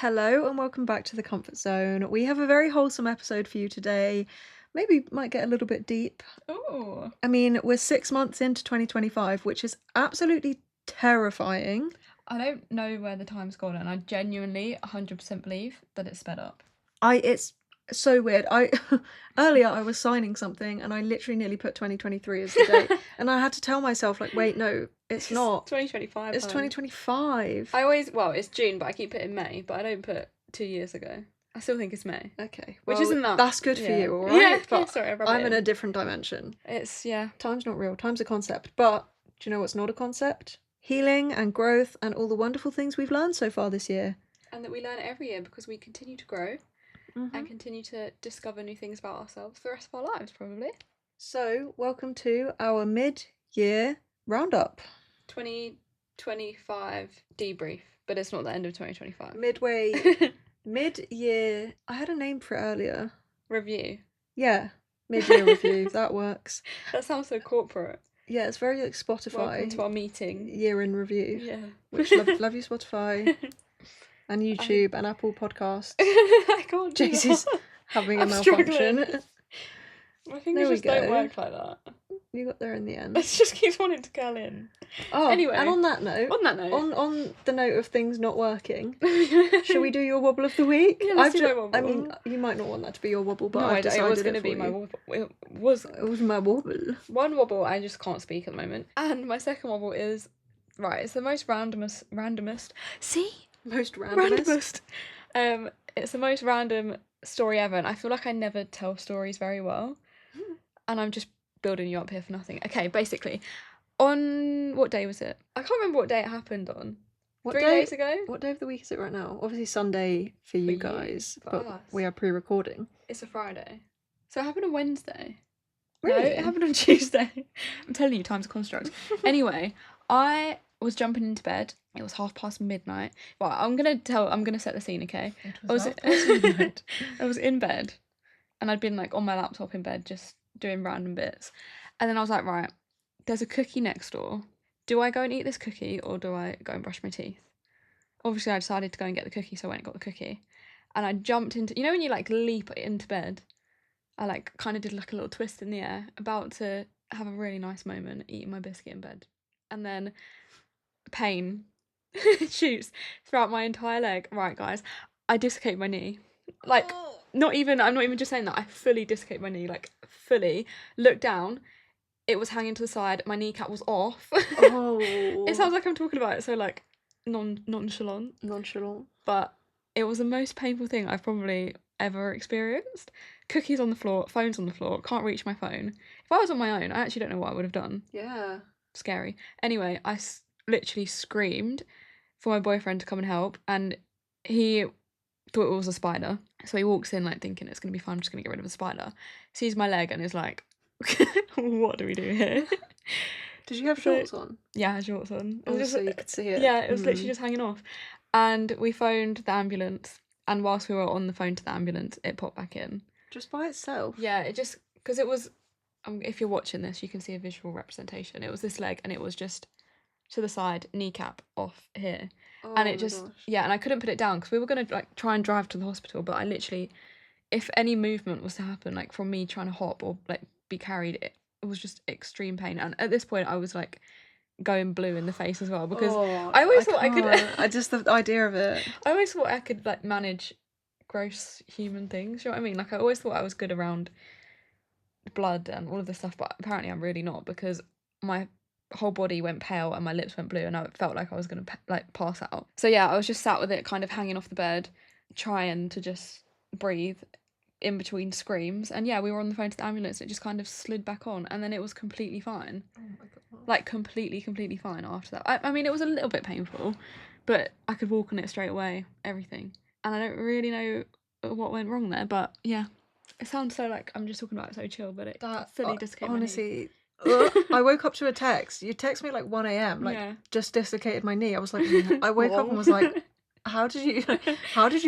Hello and welcome back to the Comfort Zone. We have a very wholesome episode for you today. Maybe might get a little bit deep. Oh. I mean, we're 6 months into 2025, which is absolutely terrifying. I don't know where the time's gone, and I genuinely 100% believe that it's sped up. It's so weird. Earlier I was signing something and I literally nearly put 2023 as the date. And I had to tell myself, like, wait, no, it's not. 2025. It's 2025. It's June, but I keep putting May, but I don't put 2 years ago. I still think it's May. Okay. Which well, isn't that. That's good for you, alright? Yeah, but sorry, I'm in a different dimension. Yeah. Time's not real, time's a concept. But do you know what's not a concept? Healing and growth and all the wonderful things we've learned so far this year. And that we learn every year because we continue to grow and continue to discover new things about ourselves for the rest of our lives, probably. So, welcome to our mid-year roundup. 2025 debrief, but it's not the end of 2025. Mid-year. I had a name for it earlier. Review. Yeah, mid-year review. That works. That sounds so corporate. Yeah, it's very like Spotify. Welcome to our meeting. Year in review. Yeah. Which love you, Spotify. And YouTube and Apple Podcasts. I can't do Jaycee's that. having a malfunction. My fingers just don't work like that. You got there in the end. It just keeps wanting to curl in. Oh, anyway. And on that note, on the note of things not working, shall we do your wobble of the week? Yeah, let's do my wobble. I mean, you might not want that to be your wobble, but no, I've decided it was going to be my wobble. It was my wobble. One wobble, I just can't speak at the moment. And my second wobble is, it's the most randomest. See? Most randomest. It's the most random story ever, and I feel like I never tell stories very well. And I'm just building you up here for nothing. Okay, basically, on what day was it? I can't remember what day it happened on. 3 days ago? What day of the week is it right now? Obviously Sunday for you guys, but us. we are pre-recording. It's a Friday. So it happened on Wednesday. Really? No, it happened on Tuesday. I'm telling you, time's a construct. Anyway, I was jumping into bed. It was midnight. Well, I'm gonna set the scene, okay? I was in bed, and I'd been like on my laptop in bed just doing random bits. And then I was like, right, there's a cookie next door. Do I go and eat this cookie or do I go and brush my teeth? Obviously, I decided to go and get the cookie, so I went and got the cookie. And I jumped into, you know when you like leap into bed? I like kind of did like a little twist in the air, about to have a really nice moment eating my biscuit in bed. And then pain shoots throughout my entire leg. Right, guys, I dislocate my knee. Like, I'm not even just saying that, I fully dislocate my knee, like fully. Look down, it was hanging to the side, my kneecap was off. Oh. It sounds like I'm talking about it so like nonchalant, but it was the most painful thing I've probably ever experienced. Cookies on the floor, phone's on the floor, can't reach my phone. If I was on my own, I actually don't know what I would have done. Yeah. Scary. Anyway, I literally screamed for my boyfriend to come and help, and he thought it was a spider. So he walks in like thinking it's going to be fine, I'm just going to get rid of a spider. Sees my leg and is like, what do we do here? Did you have shorts on? Yeah, I had shorts on. Oh, so you could see it. Yeah, it was literally just hanging off. And we phoned the ambulance, and whilst we were on the phone to the ambulance, it popped back in. Just by itself? Yeah, it just, because it was, if you're watching this, you can see a visual representation. It was this leg, and it was just to the side, kneecap off here. Oh, and it just, yeah, and I couldn't put it down because we were going to like try and drive to the hospital, but I literally, if any movement was to happen, like from me trying to hop or like be carried, it was just extreme pain. And at this point I was like going blue in the face as well, because I always thought I could just the idea of it, I always thought I could like manage gross human things, you know what I mean? Like I always thought I was good around blood and all of this stuff, but apparently I'm really not, because my whole body went pale and my lips went blue and I felt like I was going to like pass out. So yeah, I was just sat with it kind of hanging off the bed, trying to just breathe in between screams. And yeah, we were on the phone to the ambulance, it just kind of slid back on, and then it was completely fine. Oh my God. Like completely fine after that. I mean, it was a little bit painful, but I could walk on it straight away, everything. And I don't really know what went wrong there, but yeah, it sounds so like I'm just talking about it so chill, but it fully dislocated honestly I woke up to a text. You text me like 1 a.m. like just dislocated my knee. I was like, I woke up and was like, how did you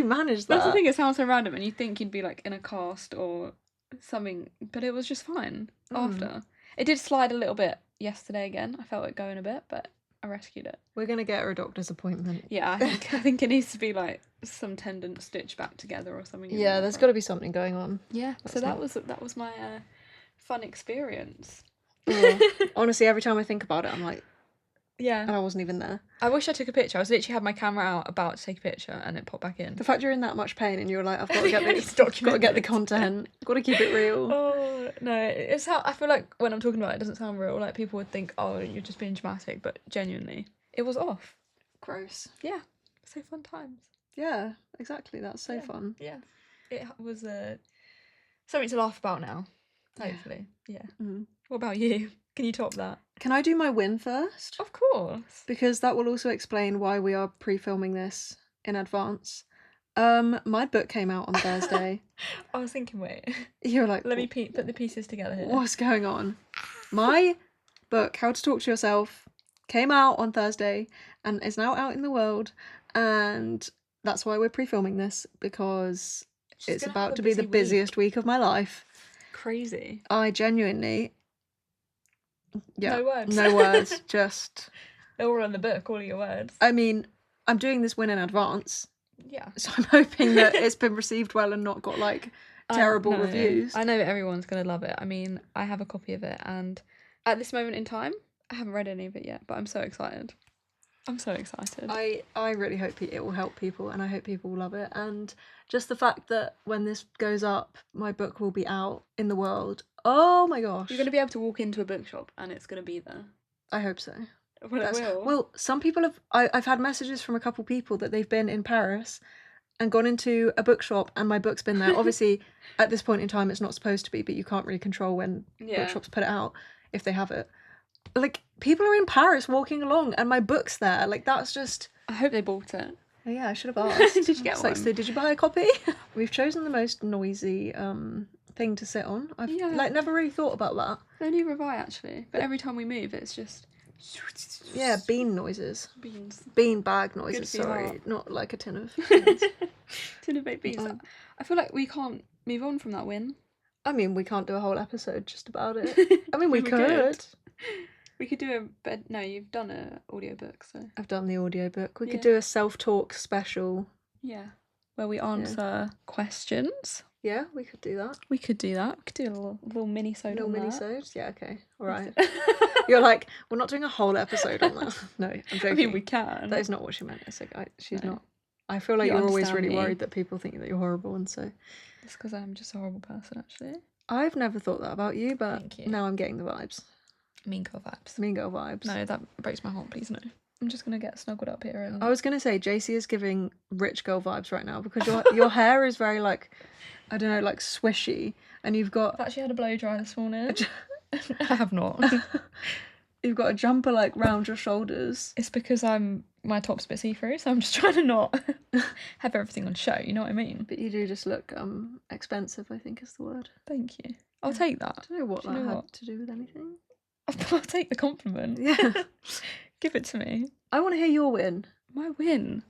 manage that? That's the thing, it sounds so random and you think you'd be like in a cast or something, but it was just fine after. It did slide a little bit yesterday again. I felt it going a bit, but I rescued it. We're gonna get her a doctor's appointment. Yeah, I think it needs to be like some tendon stitched back together or something. Yeah, there's got to be something going on. Yeah, so that was my fun experience. Honestly, every time I think about it, I'm like, yeah, and I wasn't even there. I wish I took a picture. I was literally had my camera out about to take a picture and it popped back in. The fact you're in that much pain and you're like, I've got to get this, got to get the content, got to keep it real. Oh no, it's how I feel like when I'm talking about it, it doesn't sound real. Like people would think, oh, you're just being dramatic, but genuinely, it was off. Gross. Yeah, so fun times. Yeah, exactly. That's so fun. Yeah, it was something to laugh about now. Hopefully, yeah. Mm-hmm. What about you? Can you top that? Can I do my win first? Of course. Because that will also explain why we are pre-filming this in advance. My book came out on Thursday. I was thinking, wait. You were like, let me put the pieces together here. What's going on? My book, How to Talk to Yourself, came out on Thursday and is now out in the world. And that's why we're pre-filming this, because it's about to be the busiest week of my life. Crazy. I genuinely... Yeah, no words. Just... They're all in the book, all of your words. I mean, I'm doing this win in advance. Yeah. So I'm hoping that it's been received well and not got, like, terrible reviews. I know everyone's going to love it. I mean, I have a copy of it, and at this moment in time, I haven't read any of it yet, but I'm so excited. I'm so excited. I really hope it will help people, and I hope people will love it. And just the fact that when this goes up, my book will be out in the world. Oh my gosh. You're going to be able to walk into a bookshop and it's going to be there. I hope so. Well, it will. Well, some people have... I've had messages from a couple people that they've been in Paris and gone into a bookshop and my book's been there. Obviously, at this point in time, it's not supposed to be, but you can't really control when bookshops put it out, if they have it. Like, people are in Paris walking along and my book's there. Like, that's just... I hope they bought it. Oh, yeah, I should have asked. Did you get one? So, did you buy a copy? We've chosen the most noisy thing to sit on. I've never really thought about that. Neither have I, actually. But every time we move, it's just... Yeah, bean noises. Beans. Bean bag noises, sorry. Heart. Not like a tin of beans. Tin of baked beans. I feel like we can't move on from that win. I mean, we can't do a whole episode just about it. I mean, we could. We could do no, you've done an audiobook, so... I've done the audiobook. We could do a self-talk special. Yeah. Where we answer questions. Yeah, we could do that. We could do that. We could do a little mini-sode on that. Little mini-sode? Yeah, okay. All right. You're like, we're not doing a whole episode on that. No, I'm joking. I mean, we can. That is not what she meant. It's like, she's not. I feel like you're always really worried that people think that you're horrible, and so... It's because I'm just a horrible person, actually. I've never thought that about you, but now I'm getting the vibes. Mean girl vibes. Mean girl vibes. No, that breaks my heart, please no. I'm just going to get snuggled up here. And... I was going to say, JC is giving rich girl vibes right now, because your hair is very, like, I don't know, like, swishy, and you've got... I've actually had a blow dry this morning. I have not. You've got a jumper, like, round your shoulders. It's because my top's a bit see-through, so I'm just trying to not have everything on show, you know what I mean? But you do just look expensive, I think is the word. Thank you. I'll take that. I don't know what that had to do with anything. I'll take the compliment. Yeah. Give it to me. I want to hear your win. My win?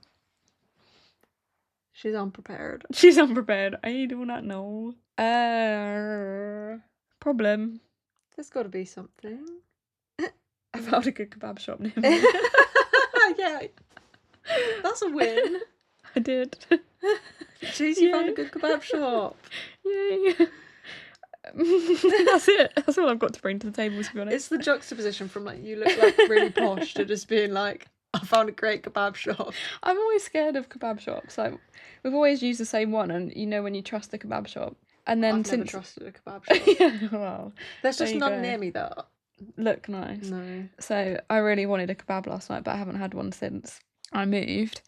She's unprepared. She's unprepared. I do not know. Problem. There's got to be something. I found a good kebab shop near me. Yeah. That's a win. I did. Jeez, you found a good kebab shop. Yay. That's it. That's all I've got to bring to the table, to be honest. It's the juxtaposition from, like, you look like really posh to just being like, I found a great kebab shop. I'm always scared of kebab shops. Like, we've always used the same one, and you know when you trust the kebab shop. And then I've never trusted a kebab shop. Yeah, well, there's just none near me that look nice. No. So I really wanted a kebab last night, but I haven't had one since I moved.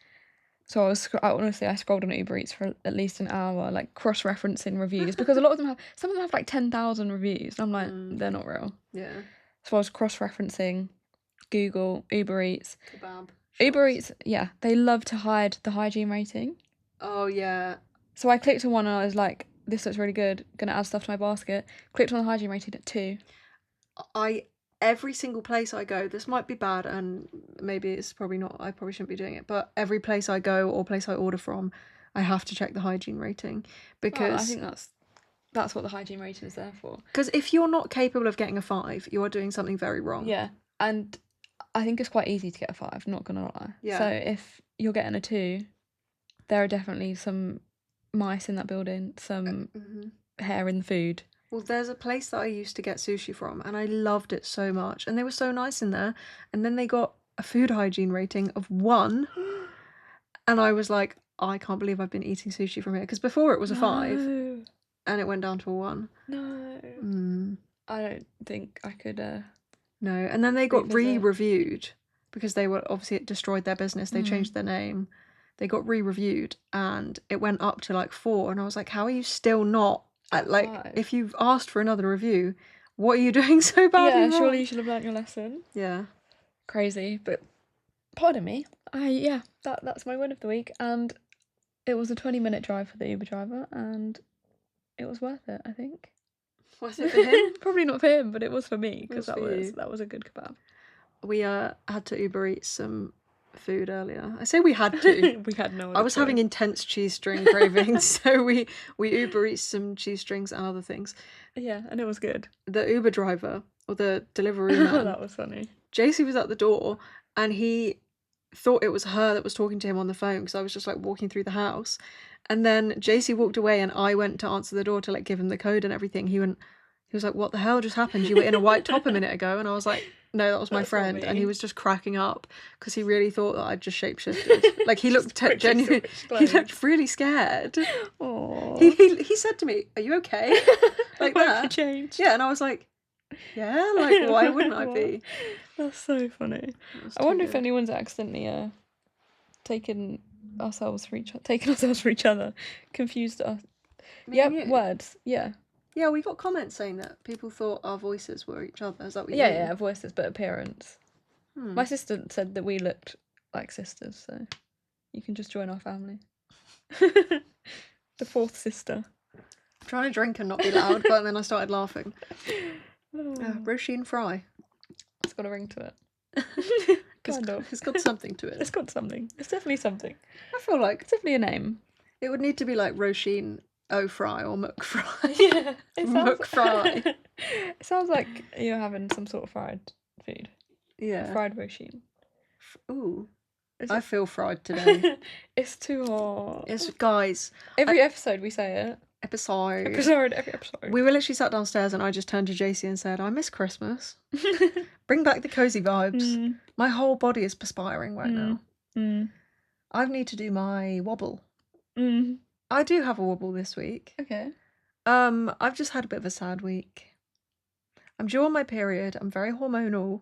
So I scrolled on Uber Eats for at least an hour, like cross-referencing reviews, because some of them have like 10,000 reviews, and I'm like, they're not real. Yeah. So I was cross-referencing Google, Uber Eats. Kebab shops. Uber Eats, yeah, they love to hide the hygiene rating. Oh, yeah. So I clicked on one and I was like, this looks really good, gonna add stuff to my basket. Clicked on the hygiene rating at 2. Every single place I go, this might be bad and maybe it's probably not, I probably shouldn't be doing it, but every place I go or place I order from, I have to check the hygiene rating, because... I think that's what the hygiene rating is there for. Because if you're not capable of getting a 5, you are doing something very wrong. Yeah, and I think it's quite easy to get a 5, not gonna lie. Yeah. So if you're getting a 2, there are definitely some mice in that building, some hair in the food. Well, there's a place that I used to get sushi from, and I loved it so much, and they were so nice in there. And then they got a food hygiene rating of 1, and I was like, I can't believe I've been eating sushi from here, because before it was a 5, and it went down to a 1. No. I don't think I could. No, and then they got revisit. re-reviewed because they were obviously it destroyed their business. They changed their name. They got re-reviewed, and it went up to like 4. And I was like, how are you still not at like 5? If you've asked for another review, what are you doing so badly wrong? Surely you should have learnt your lesson. Yeah. Crazy, but pardon me. That's my win of the week, and it was a 20-minute drive for the Uber driver, and it was worth it, I think. Was it for him? Probably not for him, but it was for me, because that you. was a good kebab. We had to Uber eat some food earlier. I say we had to. We had no other I was having intense cheese string cravings, so we Uber eat some cheese strings and other things. Yeah, and it was good. The Uber driver, or the delivery man, that was funny. JC was at the door, and he thought it was her that was talking to him on the phone, because I was just like walking through the house. And then JC walked away, and I went to answer the door to like give him the code and everything. He was like, what the hell just happened? You were in a white top a minute ago. And I was like, no, that was my friend. And he was just cracking up because he really thought that I'd just shapeshifted. Like, he looked genuinely, he looked really scared. Aww. He said to me, are you okay? Like that. Change. Yeah, and I was like, yeah, like, why wouldn't I be? That's so funny. I wonder if anyone's accidentally taken ourselves for each other, confused us. Yep, words. Yeah. Yeah, we got comments saying that people thought our voices were each other. Is that what you mean? Yeah, voices, but appearance. My sister said that we looked like sisters, so you can just join our family. The 4th sister. I'm trying to drink and not be loud, but then I started laughing. Roisin Fry. It's got a ring to it. Kind of. It's got something to it. It's got something. It's definitely something. I feel like It's definitely a name. It would need to be like Roisin O'Fry or McFry. Yeah. McFry. It sounds like you're having some sort of fried food. Yeah. Fried roisin. Ooh. I feel fried today. It's too hot. It's, guys. Every episode we say it. Every episode. We were literally sat downstairs and I just turned to JC and said, I miss Christmas. Bring back the cozy vibes. My whole body is perspiring right now. I need to do my wobble. I do have a wobble this week. Okay. I've just had a bit of a sad week. I'm due on my period. I'm very hormonal.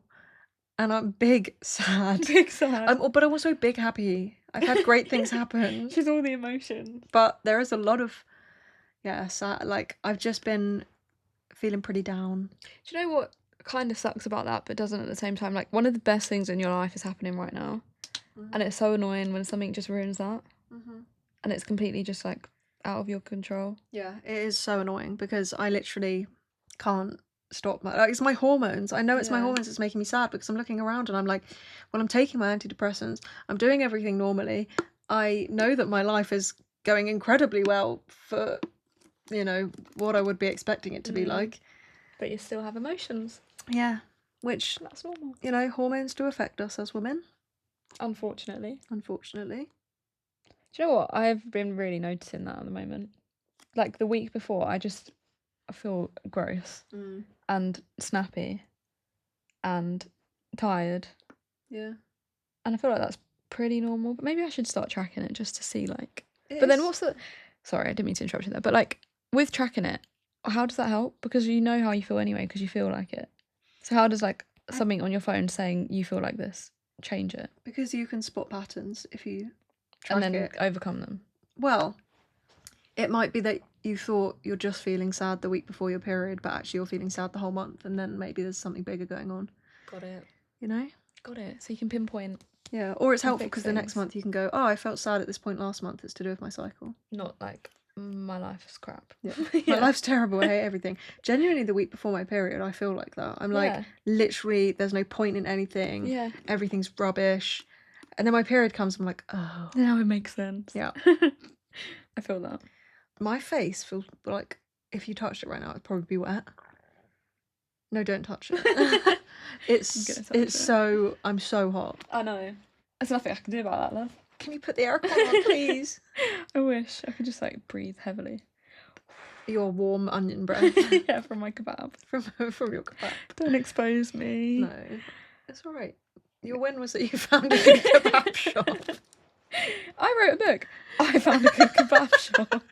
And I'm big sad. Big sad. But I'm also big happy. I've had great things happen. She's all the emotions. But there is a lot of, sad. Like, I've just been feeling pretty down. Do you know what kind of sucks about that, but doesn't at the same time? Like, one of the best things in your life is happening right now. And it's so annoying when something just ruins that. And it's completely just, like, out of your control. Yeah, it is so annoying because I literally can't stop it's my hormones. I know it's my hormones that's making me sad because I'm looking around and I'm like, well, I'm taking my antidepressants, I'm doing everything normally, I know that my life is going incredibly well for what I would be expecting it to be like, but you still have emotions. Yeah, which that's normal. Hormones do affect us as women, unfortunately. Do you know what, I've been really noticing that at the moment. Like the week before, I feel gross and snappy and tired. Yeah. And I feel like that's pretty normal, but maybe I should start tracking it just to see, like... But then what's the... Sorry, I didn't mean to interrupt you there, but, like, with tracking it, how does that help? Because you know how you feel anyway, because you feel like it. So how does, like, something on your phone saying you feel like this change it? Because you can spot patterns if you track and then it. Overcome them. Well, it might be that you thought you're just feeling sad the week before your period, but actually you're feeling sad the whole month, and then maybe there's something bigger going on. Got it. Got it. So you can pinpoint. Yeah, or it's helpful because the next month you can go, oh, I felt sad at this point last month, it's to do with my cycle. Not like, my life is crap. Yeah. My life's terrible, I hate everything. Genuinely, the week before my period, I feel like that. I'm like, literally, there's no point in anything. Yeah. Everything's rubbish. And then my period comes, I'm like, oh. Now it makes sense. Yeah. I feel that. My face feels like, if you touched it right now, it'd probably be wet. No, don't touch it. I'm so hot. I know. There's nothing I can do about that, love. Can you put the aircon on, please? I wish I could just like breathe heavily. Your warm onion breath. Yeah, from my kebab. From your kebab. Don't expose me. No, it's all right. Your win was that you found a good kebab shop. I wrote a book. I found a good kebab shop.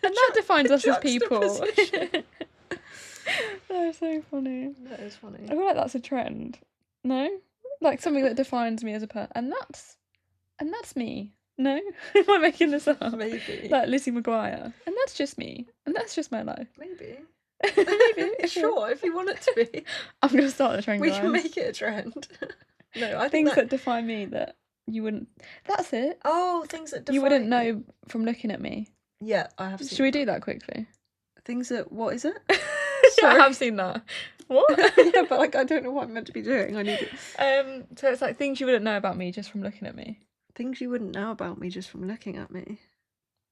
And that defines us as people. That's so funny. That is funny. I feel like that's a trend. No? Like something that defines me as a person. And that's me. No? Am I making this up? Maybe. Like Lizzie McGuire. And that's just me. And that's just my life. Maybe. Maybe. Sure, if you want it to be. I'm going to start a trend, We guys. can make it a trend. No, I think Things that define me that you wouldn't... That's it. Oh, things that define you wouldn't know from looking at me. Yeah, I have seen Should we do that quickly? Things that... What is it? Yeah, I have seen that. What? Yeah, but like I don't know what I'm meant to be doing. I need it. So it's like things you wouldn't know about me just from looking at me. Things you wouldn't know about me just from looking at me.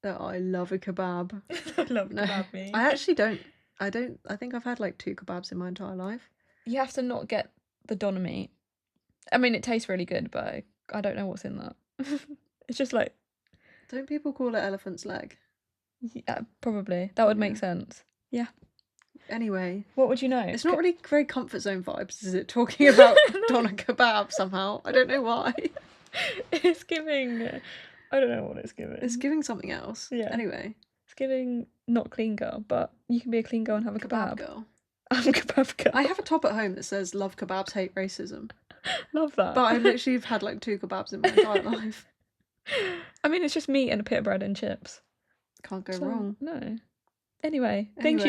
That I love a kebab. I love kebab me. I actually don't. I think I've had like 2 kebabs in my entire life. You have to not get the doner meat. I mean, it tastes really good, but I don't know what's in that. It's just like... Don't people call it elephant's leg? Yeah, probably. That would make sense. Yeah. Anyway. What would you know? It's not really very comfort zone vibes, is it? Talking about doner kebab somehow. I don't know why. It's giving... I don't know what it's giving. It's giving something else. Yeah. Anyway. It's giving not clean girl, but you can be a clean girl and have a kebab. Girl. I'm a kebab girl. I have a top at home that says love kebabs, hate racism. Love that. But I literally have had like 2 kebabs in my entire life. I mean, it's just meat and a bit of bread and chips. Can't go wrong. No. Anyway, things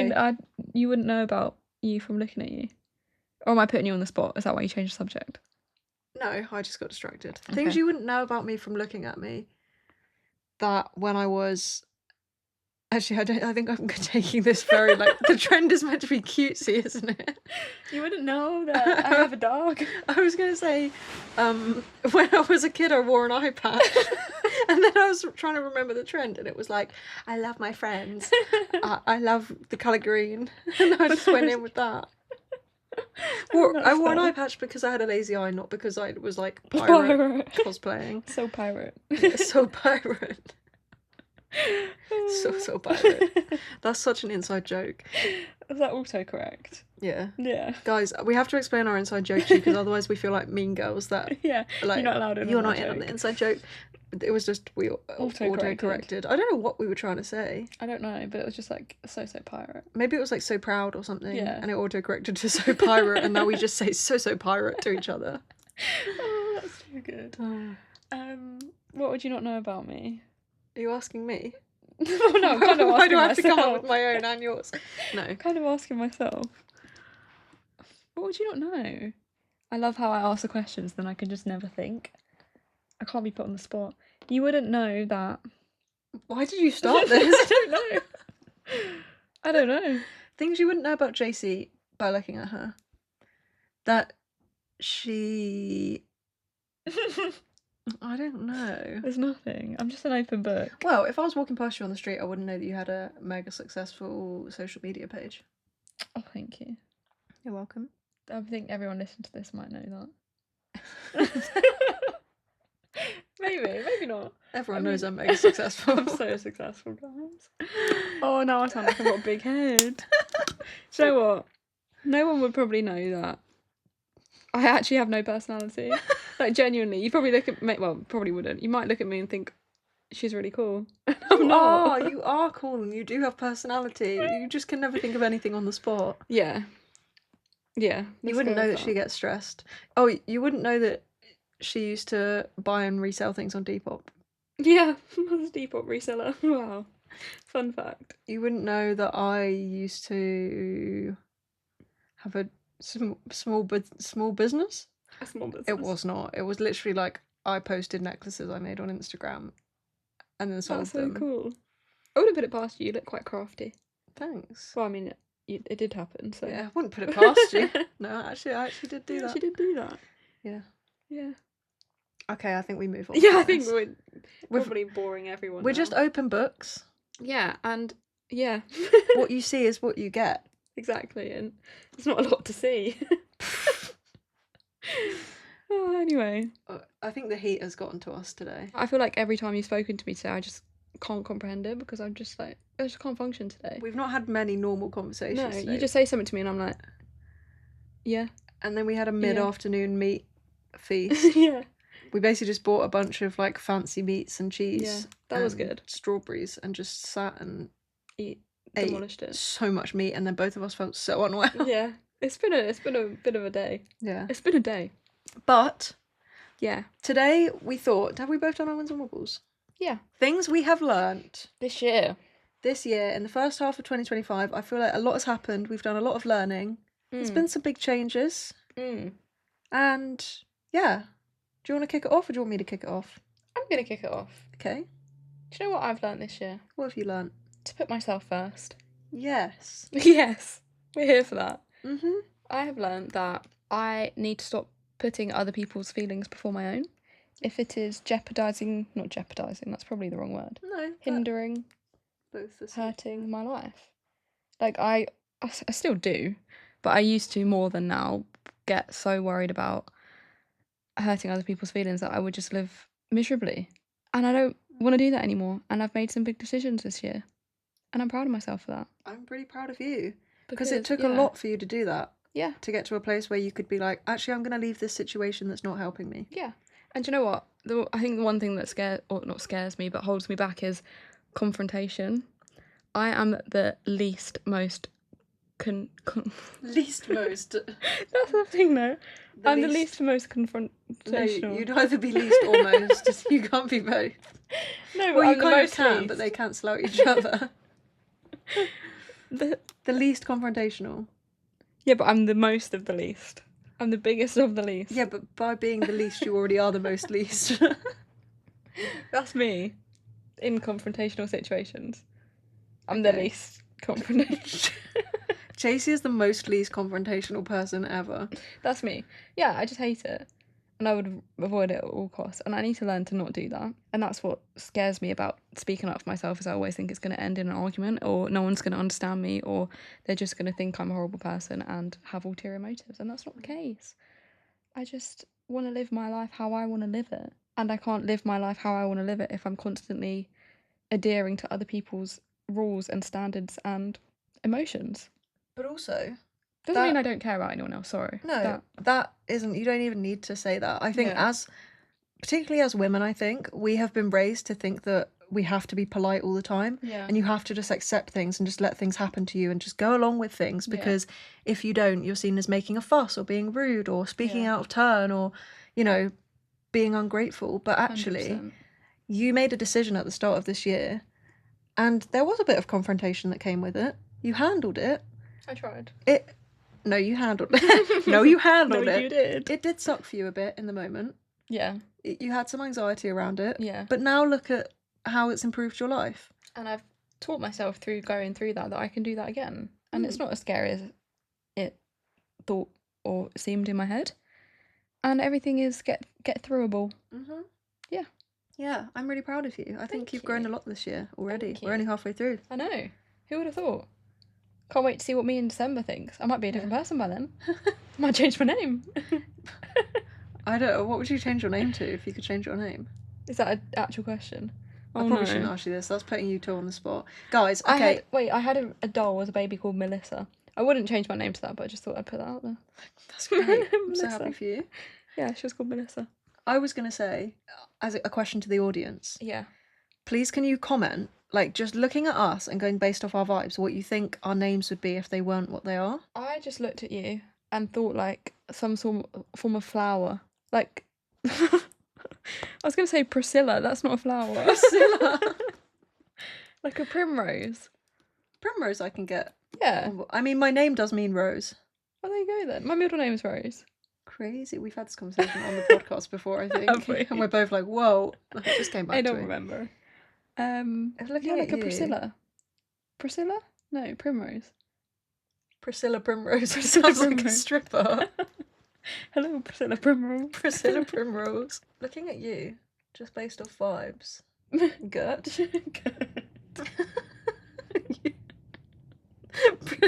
you wouldn't know about you from looking at you. Or am I putting you on the spot? Is that why you changed the subject? No, I just got distracted. Okay. Things you wouldn't know about me from looking at me. That when I was... Actually, I think I'm taking this very, like... The trend is meant to be cutesy, isn't it? You wouldn't know that I have a dog. I was going to say, when I was a kid, I wore an eye patch. And then I was trying to remember the trend, and it was like, I love my friends. I love the colour green. And I just went in with that. I wore an eye patch because I had a lazy eye, not because I was like pirate cosplaying. So pirate. Yeah, so pirate. So pirate. That's such an inside joke. Is that autocorrect? Yeah. Yeah. Guys, we have to explain our inside joke to you because otherwise we feel like mean girls that... Yeah, like, you're not allowed in. You're not in on the inside joke. It was just we auto-corrected. I don't know what we were trying to say. I don't know, but it was just like so pirate. Maybe it was like so proud or something. Yeah. And it auto-corrected to so pirate, and now we just say so pirate to each other. Oh, that's too good. What would you not know about me? Are you asking me? Oh no, I'm kind of asking Why do I have myself. to come up with my own and yours? No. I'm kind of asking myself. What would you not know? I love how I ask the questions, then I can just never think. I can't be put on the spot. You wouldn't know that. Why did you start this? I don't know. Things you wouldn't know about JC by looking at her. That she... I don't know. There's nothing. I'm just an open book. Well, if I was walking past you on the street, I wouldn't know that you had a mega successful social media page. Oh, thank you. You're welcome. I think everyone listening to this might know that. Maybe not. Everyone knows I'm mega successful. I'm so successful, guys. Oh, now I sound like I've got a big head. Do you know what? No one would probably know that. I actually have no personality. Like, genuinely. You probably look at me... Well, probably wouldn't. You might look at me and think, she's really cool. I'm not. You are cool and you do have personality. You just can never think of anything on the spot. Yeah. Yeah. You wouldn't know that she gets stressed. Oh, you wouldn't know that she used to buy and resell things on Depop. Yeah, I was a Depop reseller. Wow. Fun fact. You wouldn't know that I used to have a small business. A small business. It was not. It was literally like I posted necklaces I made on Instagram and then sold them. That's so cool. I would have put it past you. You look quite crafty. Thanks. Well, I mean, it did happen, so... Yeah, I wouldn't put it past you. No, I actually did do that. She did do that. Yeah. Yeah. Okay, I think we move on. Yeah, I think we're probably boring everyone. We're now. just open books. Yeah, and yeah. What you see is what you get. Exactly, and it's not a lot to see. Oh, anyway. I think the heat has gotten to us today. I feel like every time you've spoken to me today, I just can't comprehend it because I'm just like, I just can't function today. We've not had many normal conversations No, today. you just say something to me and I'm like, yeah. And then we had a mid-afternoon meat feast. Yeah. We basically just bought a bunch of like fancy meats and cheese. Yeah, that was good. Strawberries, and just sat and demolished it. So much meat, and then both of us felt so unwell. Yeah, it's been a bit of a day. Yeah, it's been a day. But yeah, today we thought, have we both done our wins and wobbles? Yeah, things we have learnt this year. This year, in the first half of 2025, I feel like a lot has happened. We've done a lot of learning. There's been some big changes. And yeah. Do you want to kick it off, or do you want me to kick it off? I'm going to kick it off. Okay. Do you know what I've learnt this year? What have you learnt? To put myself first. Yes. Yes. We're here for that. Mm-hmm. I have learnt that I need to stop putting other people's feelings before my own. If it is not jeopardising, that's probably the wrong word. No. Hindering, hurting my life. Like, I still do, but I used to more than now get so worried about hurting other people's feelings that I would just live miserably. And I don't want to do that anymore. And I've made some big decisions this year. And I'm proud of myself for that. I'm pretty proud of you. Because it took a lot for you to do that. Yeah. To get to a place where you could be like, actually, I'm going to leave this situation that's not helping me. Yeah. And do you know what? I think the one thing that scares me, but holds me back is confrontation. I am the least most... least most... That's the thing, though. I'm the least most confrontational. No, you'd either be least or most. You can't be both. No, well, I'm you kind of can, least. but they cancel out each other. The least confrontational. Yeah, but I'm the most of the least. I'm the biggest of the least. Yeah, but by being the least, you already are the most least. That's me. In confrontational situations. I'm the least confrontational. Chasey is the most least confrontational person ever. That's me. Yeah, I just hate it. And I would avoid it at all costs. And I need to learn to not do that. And that's what scares me about speaking up for myself, is I always think it's going to end in an argument, or no one's going to understand me, or they're just going to think I'm a horrible person and have ulterior motives. And that's not the case. I just want to live my life how I want to live it. And I can't live my life how I want to live it if I'm constantly adhering to other people's rules and standards and emotions. But also... Doesn't mean I don't care about anyone else, sorry. No, that isn't... You don't even need to say that. I think particularly as women, I think, we have been raised to think that we have to be polite all the time. Yeah. And you have to just accept things and just let things happen to you and just go along with things, because if you don't, you're seen as making a fuss or being rude or speaking out of turn or, you know, being ungrateful. But actually, 100%. You made a decision at the start of this year, and there was a bit of confrontation that came with it. You handled it. I tried. No, you handled it. No, you handled it. You did. It did suck for you a bit in the moment. Yeah. You had some anxiety around it. Yeah. But now look at how it's improved your life. And I've taught myself through going through that I can do that again. And it's not as scary as it thought or seemed in my head. And everything is get throughable. Mm-hmm. Yeah. Yeah, I'm really proud of you. I think you've grown a lot this year already. Thank you. We're only halfway through. I know. Who would have thought? Can't wait to see what me in December thinks. I might be a different person by then. Might change my name. I don't know. What would you change your name to if you could change your name? Is that an actual question? I probably shouldn't ask you this. That's putting you two on the spot. Guys, okay. I had a doll as a baby called Melissa. I wouldn't change my name to that, but I just thought I'd put that out there. That's great. I'm so happy for you. Yeah, she was called Melissa. I was going to say, as a question to the audience. Yeah. Please can you comment, like just looking at us and going based off our vibes, what you think our names would be if they weren't what they are? I just looked at you and thought like some form of flower. Like, I was going to say Priscilla. That's not a flower. Priscilla. Like a primrose. Primrose I can get. Yeah. I mean, my name does mean Rose. Oh, there you go then. My middle name is Rose. Crazy. We've had this conversation on the podcast before, I think. Have we? And we're both like, whoa. It just came back to me. I don't remember. Looking yeah, at like a you. Priscilla. Priscilla? No, Primrose. Priscilla Primrose. Sounds like a Primrose. stripper. Hello, Priscilla Primrose. Priscilla Primrose. Looking at you, just based off vibes. Gut.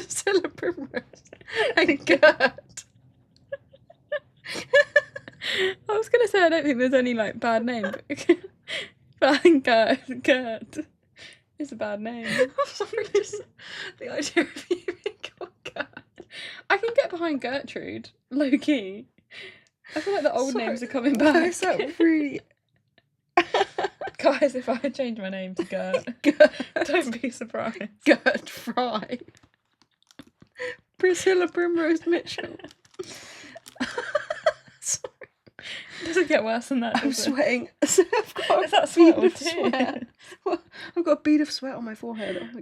Priscilla Primrose and Gert. I was gonna say I don't think there's any like bad name, but I think Gert is a bad name. I'm sorry, just the idea of you being called Gert. I can get behind Gertrude, low key. I feel like the old names are coming back. Is that really? Guys, if I change my name to Gert, don't be surprised. Gert Fry. Priscilla Primrose Mitchell. Sorry. Doesn't get worse than that. I'm sweating. I've got Is that a bead sweat or of sweat. Well, I've got a bead of sweat on my forehead. Oh my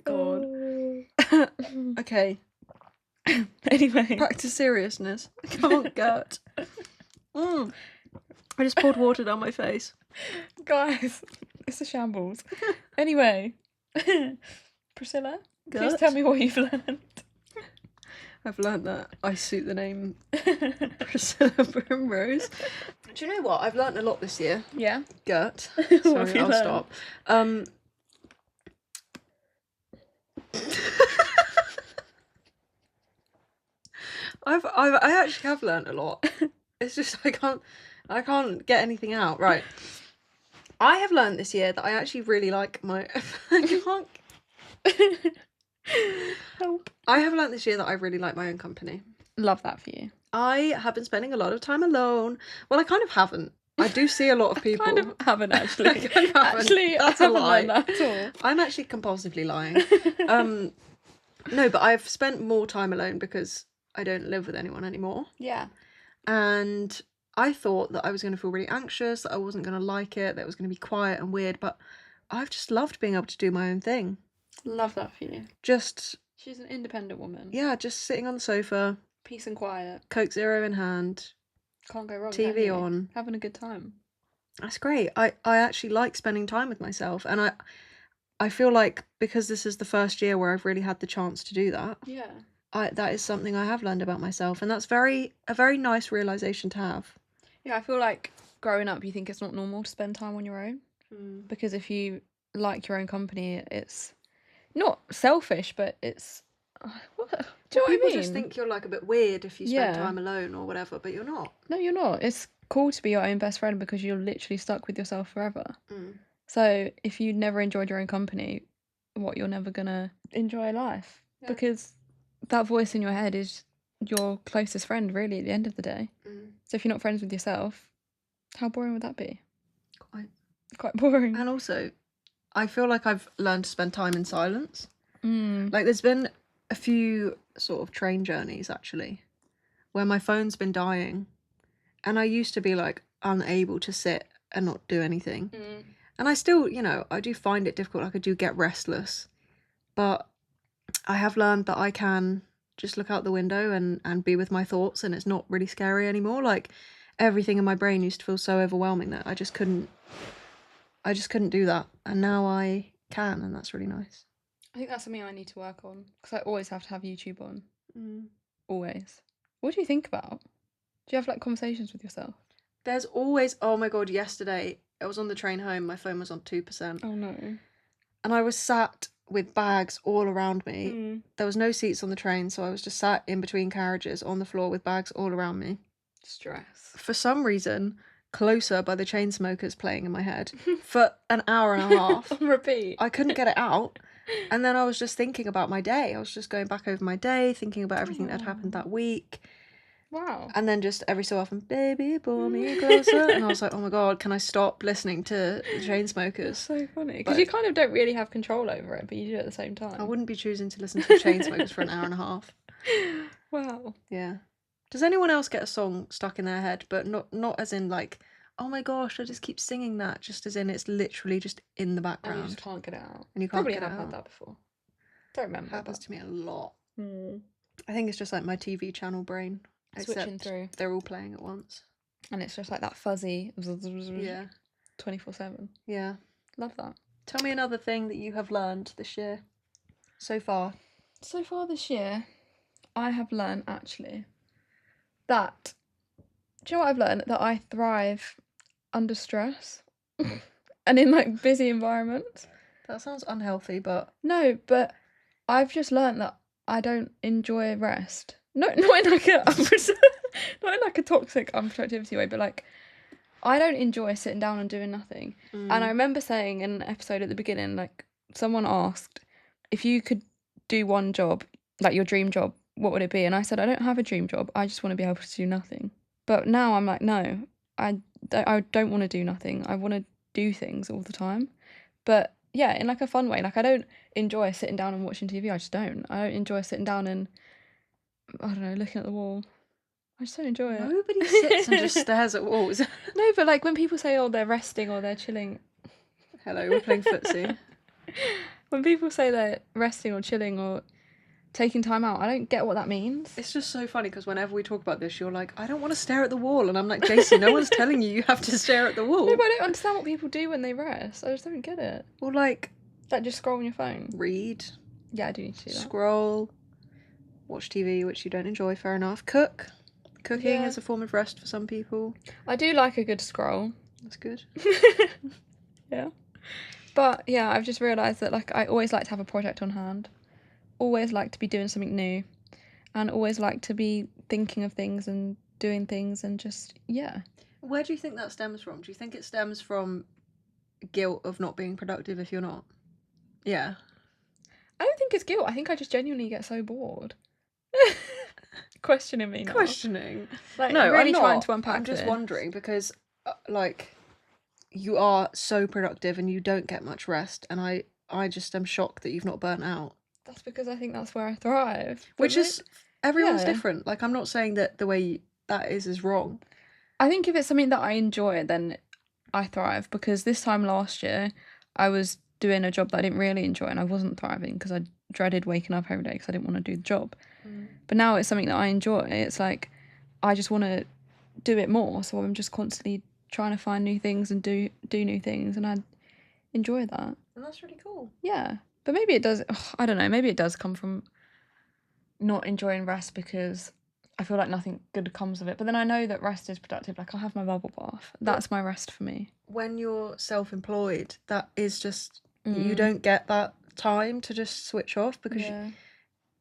god. Okay. Anyway, Back to seriousness. I can't Gert. I just poured water down my face. guys, it's a shambles. Anyway, Priscilla, please Gert? tell me what you've learned. I've learned that I suit the name Priscilla Primrose. Do you know what? I've learnt a lot this year. Yeah. Gert. What have Sorry, you I'll learnt? stop. I actually have learnt a lot. It's just I can't get anything out. Right. I have learnt this year that I actually really like my Help. I have learnt this year that I really like my own company. Love that for you. I have been spending a lot of time alone. Well, I kind of haven't. I do see a lot of people. Kind of haven't actually. I kind of haven't. Actually, That's I a haven't lie. learned that at all. I'm actually compulsively lying. No, but I've spent more time alone because I don't live with anyone anymore. Yeah. And I thought that I was going to feel really anxious, that I wasn't going to like it, that it was going to be quiet and weird, but I've just loved being able to do my own thing. Love that for you. Just, She's an independent woman. yeah, just sitting on the sofa, Peace and quiet. Coke Zero in hand, Can't go wrong. TV can you? on. Having a good time. That's great. I actually like spending time with myself, and I feel like because this is the first year where I've really had the chance to do that, Yeah. that is something I have learned about myself, and that's a very nice realization to have. Yeah, I feel like growing up you think it's not normal to spend time on your own. Because if you like your own company, it's not selfish, but it's... do you know what I People mean? just think you're like a bit weird if you spend Yeah. time alone or whatever, but you're not. No, you're not. It's cool to be your own best friend because you're literally stuck with yourself forever. So if you never enjoyed your own company, you're never gonna enjoy life. Yeah. Because that voice in your head is your closest friend, really, at the end of the day. So if you're not friends with yourself, how boring would that be? Quite boring. And also, I feel like I've learned to spend time in silence. Mm. Like, there's been a few sort of train journeys, actually, where my phone's been dying. And I used to be, like, unable to sit and not do anything. And I still, I do find it difficult. Like, I do get restless. But I have learned that I can just look out the window and be with my thoughts, and it's not really scary anymore. Like, everything in my brain used to feel so overwhelming that I just couldn't do that. And now I can, and that's really nice. I think that's something I need to work on because I always have to have YouTube on. Always. What do you think about? Do you have like conversations with yourself? There's always, oh my god, yesterday I was on the train home, my phone was on 2%. Oh no. And I was sat with bags all around me. There was no seats on the train, so I was just sat in between carriages on the floor with bags all around me. Stress. For some reason, Closer by the Chainsmokers playing in my head for an hour and a half. On repeat. I couldn't get it out. And then I was just thinking about my day. I was just going back over my day, thinking about everything that had happened that week. Wow. And then just every so often, baby, pull me closer. And I was like, oh my god, can I stop listening to the Chainsmokers? So funny. Because you kind of don't really have control over it, but you do at the same time. I wouldn't be choosing to listen to the Chainsmokers for an hour and a half. Wow. Yeah. Does anyone else get a song stuck in their head, but not as in like, oh my gosh, I just keep singing that, just as in it's literally just in the And background. you just can't get it out. And you can't Probably get it have out. had that before. Don't remember. It happens to me a lot. Mm. I think it's just like my TV channel brain. Switching Except through. they're all playing at once. And it's just like that fuzzy Yeah. 24/7. Yeah. Love that. Tell me another thing that you have learned this year so far. So far this year, I have learned actually that, do you know what I've learned? That I thrive under stress and in like busy environments. That sounds unhealthy, but No, but I've just learned that I don't enjoy not in like a not in like a toxic unproductivity way, but like I don't enjoy sitting down and doing nothing. And I remember saying in an episode at the beginning, like someone asked if you could do one job, like your dream job, what would it be? And I said, I don't have a dream job. I just want to be able to do nothing. But now I'm like, no, I don't want to do nothing. I want to do things all the time. But yeah, in like a fun way. Like I don't enjoy sitting down and watching TV. I just don't. I don't enjoy sitting down and, I don't know, looking at the wall. I just don't enjoy it. Nobody sits and just stares at walls. No, but like when people say, oh, they're resting or they're chilling. Hello, we're playing footsie. When people say they're resting or chilling or taking time out, I don't get what that means. It's just so funny because whenever we talk about this, you're like, I don't want to stare at the wall. And I'm like, JC, no one's telling you have to stare at the wall. No, but I don't understand what people do when they rest. I just don't get it. Well, like just scroll on your phone. Read. Yeah, I do need to do that. Scroll. Watch TV, which you don't enjoy, fair enough. Cook. Cooking is a form of rest for some people. I do like a good scroll. That's good. Yeah. But yeah, I've just realised that like I always like to have a project on hand. Always like to be doing something new. And always like to be thinking of things and doing things and just, yeah. Where do you think that stems from? Do you think it stems from guilt of not being productive if you're not? Yeah. I don't think it's guilt. I think I just genuinely get so bored. Questioning me now. Questioning. Like, no, I'm really I'm not. trying to unpack I'm just this. wondering because, like, you are so productive and you don't get much rest, and I just am shocked that you've not burnt out. That's because I think that's where I thrive. Which is, everyone's different. Like, I'm not saying that the way that is wrong. I think if it's something that I enjoy, then I thrive. Because this time last year, I was doing a job that I didn't really enjoy and I wasn't thriving because I dreaded waking up every day because I didn't want to do the job. But now it's something that I enjoy. It's like I just want to do it more, so I'm just constantly trying to find new things and do new things, and I enjoy that. And that's really cool. Yeah, but maybe it does. I don't know. Maybe it does come from not enjoying rest because I feel like nothing good comes of it. But then I know that rest is productive. Like I'll have my bubble bath. That's my rest for me. When you're self-employed, that is just you don't get that time to just switch off because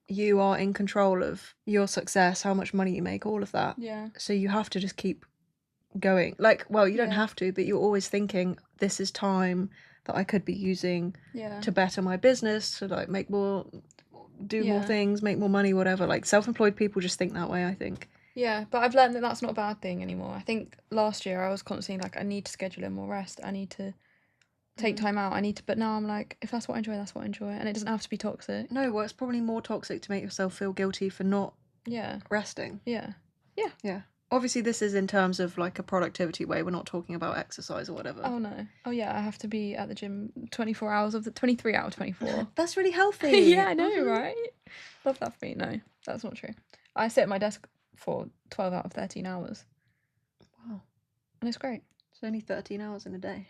you are in control of your success, how much money you make, all of that. Yeah. So you have to just keep going. Like, well, you don't have to, but you're always thinking, this is time that I could be using to better my business, to like make more, do more things, make more money, whatever. Like self-employed people just think that way, I think. Yeah, but I've learned that that's not a bad thing anymore. I think last year I was constantly like, I need to schedule in more rest. I need to take time out. But now I'm like, if that's what I enjoy, that's what I enjoy. And it doesn't have to be toxic. No, well, it's probably more toxic to make yourself feel guilty for not resting. Yeah. Obviously, this is in terms of like a productivity way. We're not talking about exercise or whatever. Oh, no. Oh, yeah, I have to be at the gym 24 hours of the 23 out of 24. That's really healthy. Yeah, I know, right? Love that for me. No, that's not true. I sit at my desk for 12 out of 13 hours. Wow. And it's great. It's only 13 hours in a day.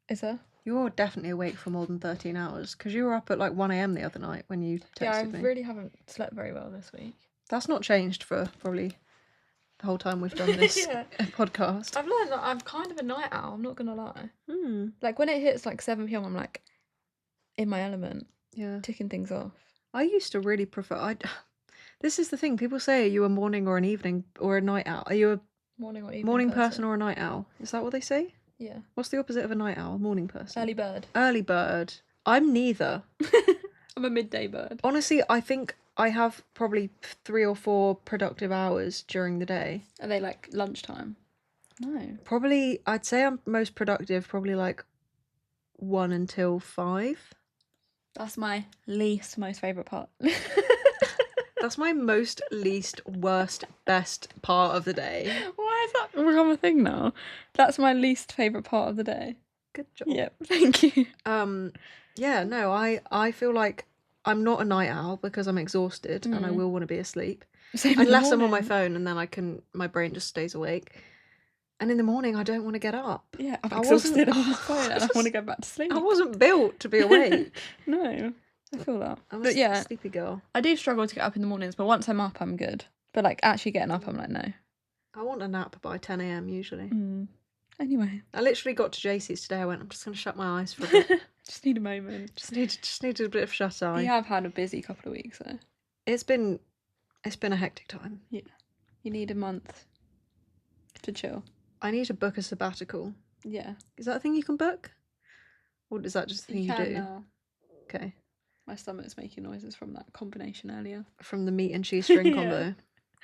Is there? You're definitely awake for more than 13 hours because you were up at like 1 a.m. the other night when you texted me. I really haven't slept very well this week. That's not changed for probably the whole time we've done this podcast. I've learned that I'm kind of a night owl, I'm not going to lie. Like when it hits like 7 p.m, I'm like in my element. Yeah. Ticking things off. I used to really prefer... This is the thing. People say, are you a morning or an evening or a night owl? Are you a morning person or a night owl? Is that what they say? Yeah. What's the opposite of a night owl? Morning person. Early bird. Early bird. I'm neither. I'm a midday bird. Honestly, I think I have probably 3 or 4 productive hours during the day. Are they like lunchtime? No. Probably, I'd say I'm most productive probably like 1 until 5. That's my most favourite part. That's my most, least, worst, best part of the day. Why is that become a thing now? That's my least favourite part of the day. Good job. Yep, thank you. Yeah, no, I feel like I'm not a night owl because I'm exhausted and I will want to be asleep. Unless I'm on my phone and then my brain just stays awake. And in the morning, I don't want to get up. Yeah, I'm exhausted on my phone and I want to go back to sleep. I wasn't built to be awake. No. I feel that. I'm a sleepy girl. I do struggle to get up in the mornings, but once I'm up, I'm good. But like actually getting up, I'm like, no. I want a nap by 10 a.m. usually. Anyway. I literally got to JC's today. I went, I'm just going to shut my eyes for a bit. Just need a moment. Just needed a bit of shut eye. You have had a busy couple of weeks though. It's been a hectic time. Yeah. You need a month to chill. I need to book a sabbatical. Yeah. Is that a thing you can book? Or is that just a thing you do? Now. Okay. My stomach's making noises from that combination earlier. From the meat and cheese string combo.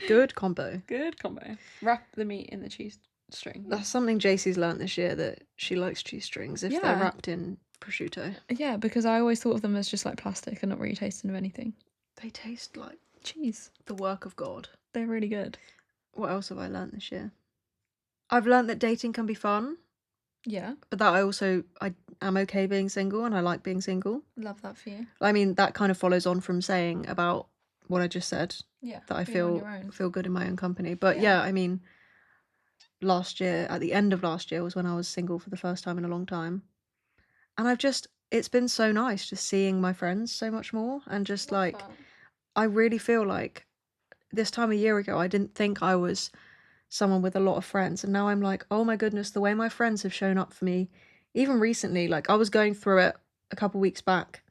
Good combo. Good combo. Wrap the meat in the cheese string. That's something JC's learnt this year, that she likes cheese strings if they're wrapped in prosciutto. Yeah, because I always thought of them as just like plastic and not really tasting of anything. They taste like cheese. The work of God. They're really good. What else have I learnt this year? I've learnt that dating can be fun. Yeah. But that I am okay being single and I like being single. Love that for you. I mean, that kind of follows on from saying about what I just said. Yeah. That I feel good in my own company. But yeah, I mean, last year, at the end of last year, was when I was single for the first time in a long time. And it's been so nice just seeing my friends so much more. And just like, I really feel like this time a year ago, I didn't think I was someone with a lot of friends, and now I'm like, oh my goodness, the way my friends have shown up for me, even recently. Like, I was going through it a couple weeks back,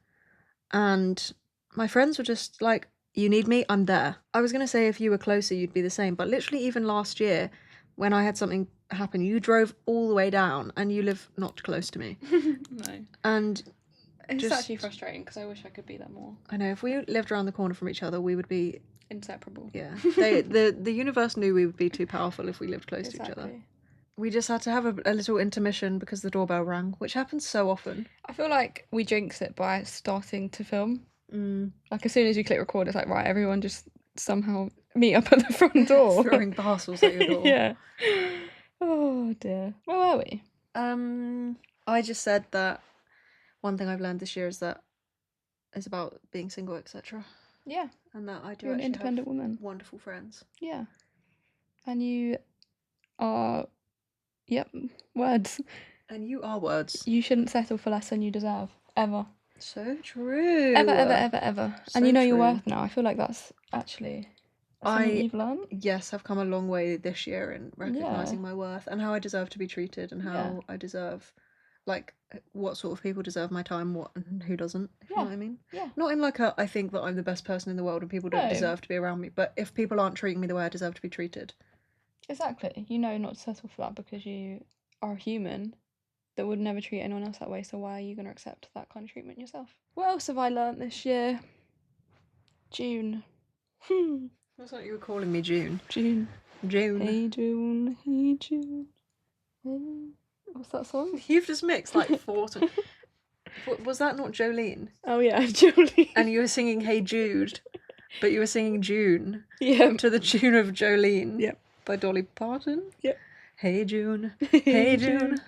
and my friends were just like, you need me, I'm there. I was gonna say if you were closer you'd be the same, but literally even last year when I had something happen, you drove all the way down, and you live not close to me. No. And it's actually frustrating because I wish I could be there more. I know, if we lived around the corner from each other we would be inseparable. Yeah. The universe knew we would be too powerful if we lived close to each other. We just had to have a little intermission because the doorbell rang, which happens so often. I feel like we jinx it by starting to film. Like, as soon as we click record, it's like, right, everyone just somehow meet up at the front door. Throwing parcels at your door. Yeah. Oh dear. Where were we? I just said that one thing I've learned this year is that it's about being single, etc. Yeah. And that I do You're an independent have woman. Wonderful friends. Yeah. And you are... Yep. Words. And you are words. You shouldn't settle for less than you deserve. Ever. So true. Ever. So and you know your worth now. I feel like that's actually something you've learned. Yes, I've come a long way this year in recognising my worth and how I deserve to be treated and how I deserve, like, what sort of people deserve my time, what and who doesn't, if you know what I mean. Yeah. Not in like I think that I'm the best person in the world and people don't deserve to be around me, but if people aren't treating me the way I deserve to be treated. Exactly. You know not to settle for that because you are a human that would never treat anyone else that way, so why are you going to accept that kind of treatment yourself? What else have I learnt this year? June. That's what you were calling me, June. June. Hey June, hey June. Hey. What's that song? You've just mixed like four to... Was that not Jolene? Oh yeah, Jolene. And you were singing Hey Jude, but you were singing June. Yeah. To the tune of Jolene. Yep. By Dolly Parton. Yep. Hey June, hey June,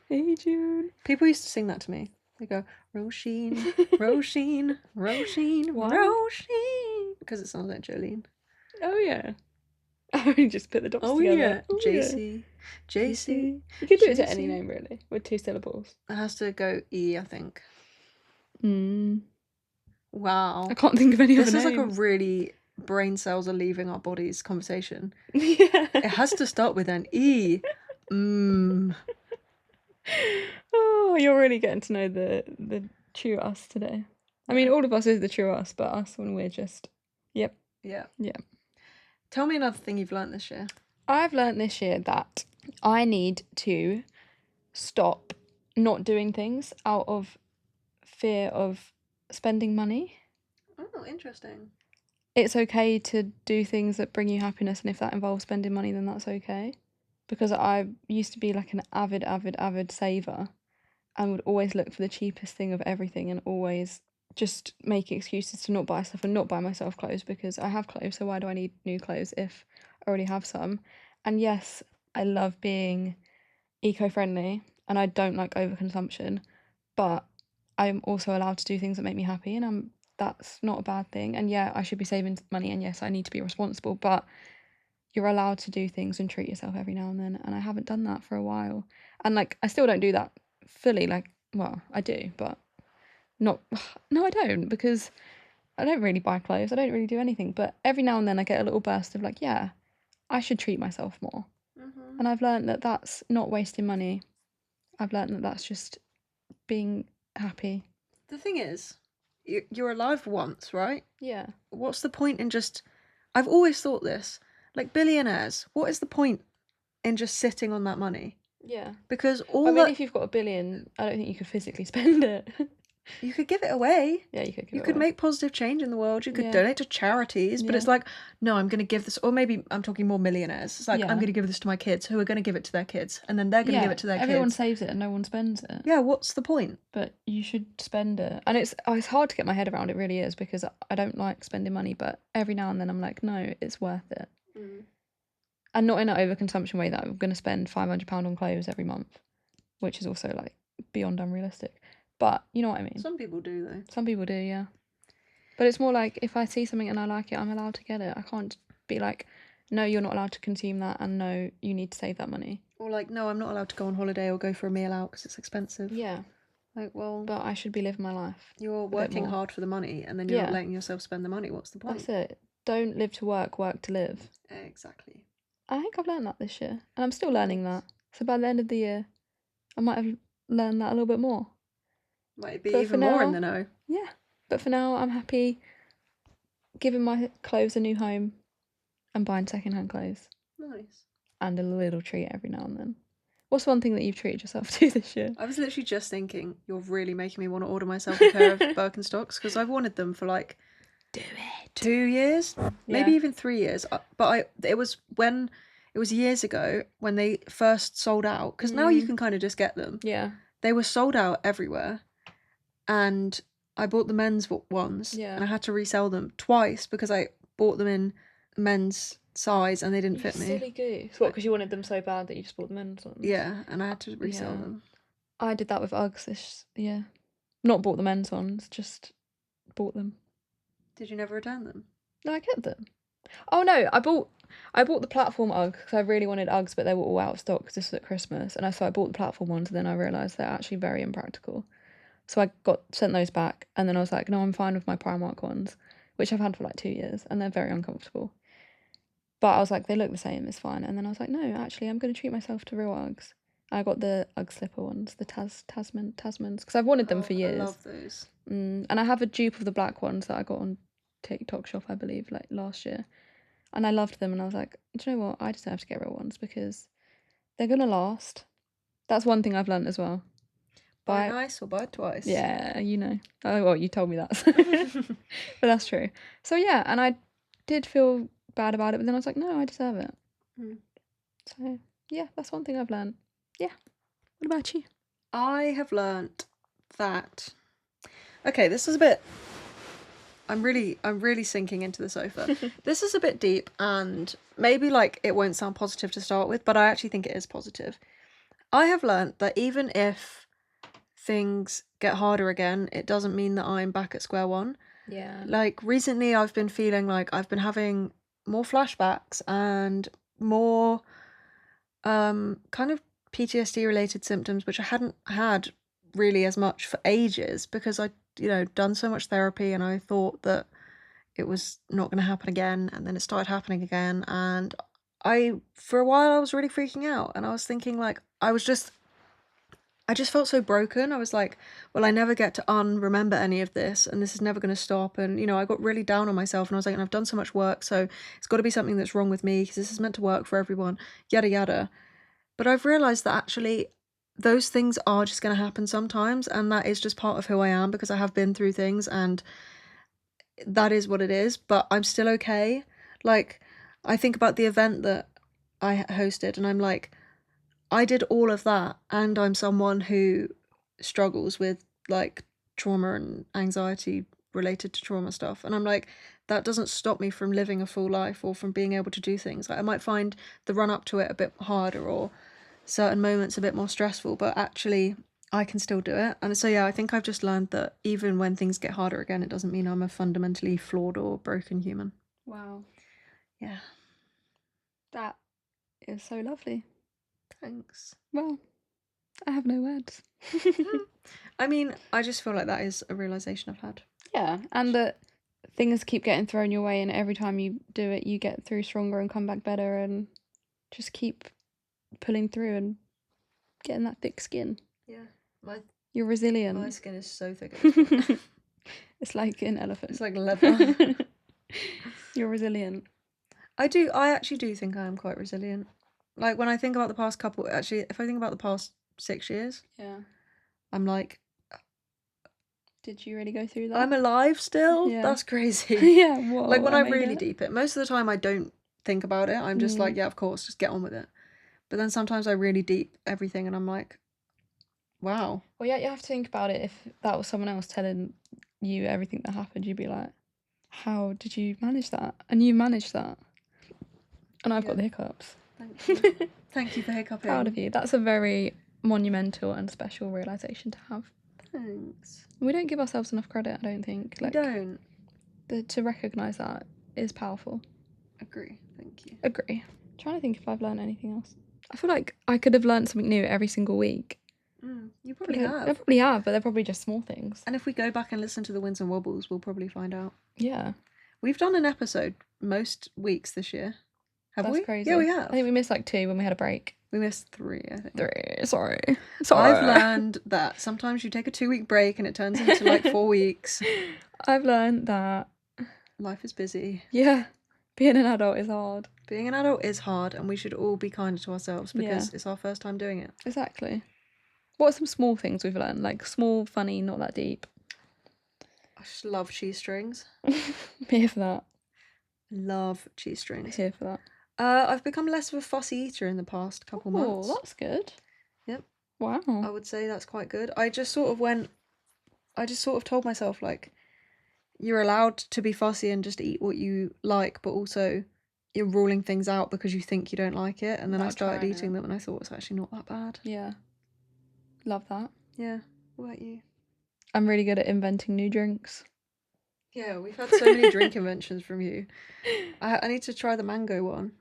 hey June. People used to sing that to me. They go, Roisin, Roisin, Roisin, Roisin. Because it sounds like Jolene. Oh yeah. I just put the dots together. Oh yeah. JC. You could do it to any name really, with 2 syllables. It has to go E, I think. Wow. I can't think of any other names. This is like a really brain cells are leaving our bodies conversation. Yeah. It has to start with an E. Oh, you're really getting to know the true us today. I mean, all of us is the true us, but us when we're just... Yep. Yeah. Yeah. Tell me another thing you've learnt this year. I've learnt this year that I need to stop not doing things out of fear of spending money. Oh, interesting. It's okay to do things that bring you happiness, and if that involves spending money, then that's okay. Because I used to be like an avid saver and would always look for the cheapest thing of everything and always just make excuses to not buy stuff and not buy myself clothes because I have clothes, so why do I need new clothes if I already have some? And yes, I love being eco-friendly and I don't like overconsumption, but I'm also allowed to do things that make me happy, and that's not a bad thing. And yeah, I should be saving money, and yes, I need to be responsible, but you're allowed to do things and treat yourself every now and then, and I haven't done that for a while. And like, I still don't do that fully, like, well, I do, but no, I don't, because I don't really buy clothes, I don't really do anything, but every now and then I get a little burst of like, yeah, I should treat myself more. And I've learned that that's not wasting money. I've learned that that's just being happy. The thing is, you're alive once, right? Yeah. What's the point in just... I've always thought this. Like, billionaires, what is the point in just sitting on that money? Yeah. Because if you've got $1 billion, I don't think you could physically spend it. You could give it away. Yeah, you could give You it could away. make positive change in the world. You could Yeah. donate to charities. But Yeah. it's like, no, I'm going to give this... Or maybe I'm talking more millionaires. It's like, Yeah. I'm going to give this to my kids, who are going to give it to their kids. And then they're going to give it to their Everyone kids. saves it and no one spends it. Yeah, what's the point? But you should spend it. And it's hard to get my head around, it really is, because I don't like spending money, but every now and then I'm like, no, it's worth it. Mm. And not in an overconsumption way that I'm going to spend £500 on clothes every month, which is also like beyond unrealistic. But you know what I mean. Some people do, though. Some people do, yeah. But it's more like, if I see something and I like it, I'm allowed to get it. I can't be like, no, you're not allowed to consume that, and no, you need to save that money. Or like, no, I'm not allowed to go on holiday or go for a meal out because it's expensive. Yeah. Like, well... But I should be living my life. You're working hard for the money, and then you're not letting yourself spend the money. What's the point? That's it. Don't live to work, work to live. Exactly. I think I've learned that this year, and I'm still learning that. So by the end of the year, I might have learned that a little bit more. Might be even more in the know. Yeah. But for now, I'm happy giving my clothes a new home and buying second-hand clothes. Nice. And a little treat every now and then. What's one thing that you've treated yourself to this year? I was literally just thinking, you're really making me want to order myself a pair of Birkenstocks, because I've wanted them for like... Do it. 2 years? Maybe even 3 years. But it was years ago when they first sold out, because now you can kind of just get them. Yeah. They were sold out everywhere. And I bought the men's ones, and I had to resell them twice because I bought them in men's size and they didn't fit me. Silly goose. What, because you wanted them so bad that you just bought the men's ones? Yeah, and I had to resell them. I did that with Uggs this year. Not bought the men's ones, just bought them. Did you never return them? No, I kept them. Oh no, I bought the platform Uggs because I really wanted Uggs, but they were all out of stock because this was at Christmas, and so I bought the platform ones, and then I realised they're actually very impractical. So I sent those back, and then I was like, no, I'm fine with my Primark ones, which I've had for like 2 years, and they're very uncomfortable. But I was like, they look the same, it's fine. And then I was like, no, actually, I'm going to treat myself to real Uggs. I got the Ugg slipper ones, the Tasmans, because I've wanted them for years. I love those. And I have a dupe of the black ones that I got on TikTok shop, I believe, like last year. And I loved them, and I was like, do you know what? I deserve to get real ones because they're going to last. That's one thing I've learned as well. Buy nice or buy twice. Yeah, you know. Oh, well, you told me that. But that's true. So, yeah, and I did feel bad about it, but then I was like, no, I deserve it. So, yeah, that's one thing I've learned. Yeah. What about you? I have learnt that... Okay, this is a bit... I'm really sinking into the sofa. This is a bit deep, and maybe, like, it won't sound positive to start with, but I actually think it is positive. I have learnt that even if things get harder again, it doesn't mean that I'm back at square one. Yeah. Like, recently I've been feeling like I've been having more flashbacks and more kind of PTSD related symptoms, which I hadn't had really as much for ages because I, done so much therapy, and I thought that it was not going to happen again, and then it started happening again, and for a while I was really freaking out, and I was thinking like I just felt so broken. I was like, well, I never get to unremember any of this, and this is never going to stop. And, I got really down on myself, and I was like, and I've done so much work, so it's got to be something that's wrong with me because this is meant to work for everyone, yada, yada. But I've realised that actually those things are just going to happen sometimes, and that is just part of who I am because I have been through things, and that is what it is. But I'm still okay. Like, I think about the event that I hosted, and I'm like, I did all of that, and I'm someone who struggles with, like, trauma and anxiety related to trauma stuff. And I'm like, that doesn't stop me from living a full life or from being able to do things. Like, I might find the run up to it a bit harder or certain moments a bit more stressful, but actually I can still do it. And so, yeah, I think I've just learned that even when things get harder again, it doesn't mean I'm a fundamentally flawed or broken human. Wow. Yeah. That is so lovely. Thanks. Well, I have no words. I mean, I just feel like that is a realisation I've had. Yeah, and that things keep getting thrown your way, and every time you do it, you get through stronger and come back better, and just keep pulling through and getting that thick skin. Yeah. You're resilient. My skin is so thick at this point. It's like an elephant. It's like leather. You're resilient. I actually do think I am quite resilient. Like, when I think about the past couple, actually, if I think about the past 6 years, Yeah. I'm like, did you really go through that? I'm alive still? Yeah. That's crazy. Yeah, whoa, like, when I made really it. deep it, most of the time I don't think about it. I'm just like, yeah, of course, just get on with it. But then sometimes I really deep everything and I'm like, wow. Well, yeah, you have to think about it. If that was someone else telling you everything that happened, you'd be like, how did you manage that? And you managed that. And I've got the hiccups. Thank you. Thank you for hiccuping. Proud of you. That's a very monumental and special realisation to have. Thanks. We don't give ourselves enough credit, I don't think. Like, we don't. To recognise that is powerful. Agree. Thank you. Agree. I'm trying to think if I've learned anything else. I feel like I could have learned something new every single week. You probably have. I probably have, but they're probably just small things. And if we go back and listen to the wins and wobbles, we'll probably find out. Yeah. We've done an episode most weeks this year. Have we? That's crazy. Yeah, we have. I think we missed like 2 when we had a break. We missed 3, I think. 3, sorry. I've learned that sometimes you take a 2-week break and it turns into like 4 weeks. I've learned that life is busy. Yeah. Being an adult is hard. Being an adult is hard, and we should all be kinder to ourselves because it's our first time doing it. Exactly. What are some small things we've learned? Like small, funny, not that deep. I just love cheese strings. Here for that. Love cheese strings. Here for that. I've become less of a fussy eater in the past couple months. Oh, that's good. Yep. Wow. I would say that's quite good. I just sort of told myself, like, you're allowed to be fussy and just eat what you like, but also you're ruling things out because you think you don't like it. And then I started eating them and I thought it's actually not that bad. Yeah. Love that. Yeah. What about you? I'm really good at inventing new drinks. Yeah, we've had so many drink inventions from you. I need to try the mango one.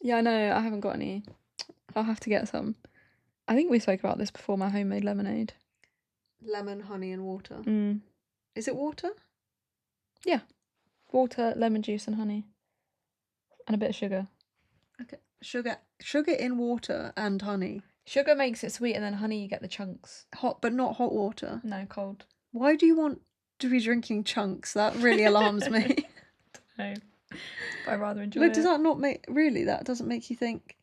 Yeah, I know. I haven't got any. I'll have to get some. I think we spoke about this before, my homemade lemonade. Lemon, honey and water. Is it water? Yeah. Water, lemon juice and honey. And a bit of sugar. Okay. Sugar in water and honey. Sugar makes it sweet and then honey you get the chunks. Hot, but not hot water? No, cold. Why do you want to be drinking chunks? That really alarms me. No. But I rather enjoy it. Does that not make... Really, that doesn't make you think...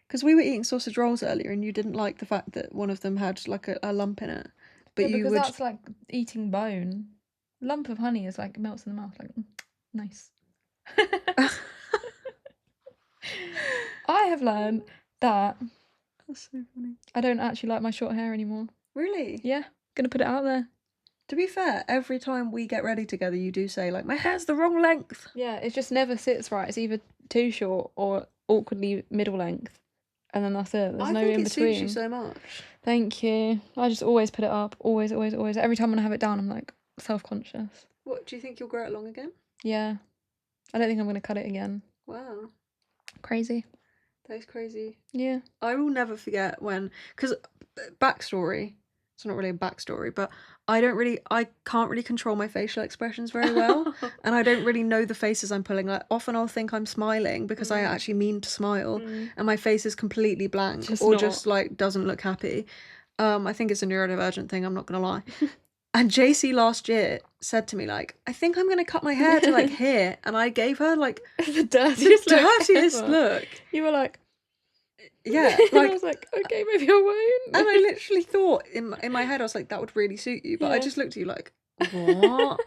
Because we were eating sausage rolls earlier and you didn't like the fact that one of them had like a lump in it. But yeah, because that's like eating bone. A lump of honey is like melts in the mouth. Like, nice. I have learned that... That's so funny. I don't actually like my short hair anymore. Really? Yeah. Gonna put it out there. To be fair, every time we get ready together, you do say, like, my hair's the wrong length. Yeah, it just never sits right. It's either too short or awkwardly middle length. And then that's it. There's no in between. I think it suits you so much. Thank you. I just always put it up. Always, always, always. Every time when I have it down, I'm like self-conscious. What, do you think you'll grow it long again? Yeah. I don't think I'm going to cut it again. Wow. Crazy. That is crazy. Yeah. I will never forget when... Because, backstory... It's not really a backstory, but I can't really control my facial expressions very well. And I don't really know the faces I'm pulling. Like, often I'll think I'm smiling because I actually mean to smile and my face is completely blank just like doesn't look happy. I think it's a neurodivergent thing, I'm not gonna lie. And JC last year said to me, like, I think I'm gonna cut my hair to like here, and I gave her like the dirtiest look. You were like, yeah, like, I was like, okay, maybe I won't. And I literally thought in my head, I was like, that would really suit you. But I just looked at you like, what?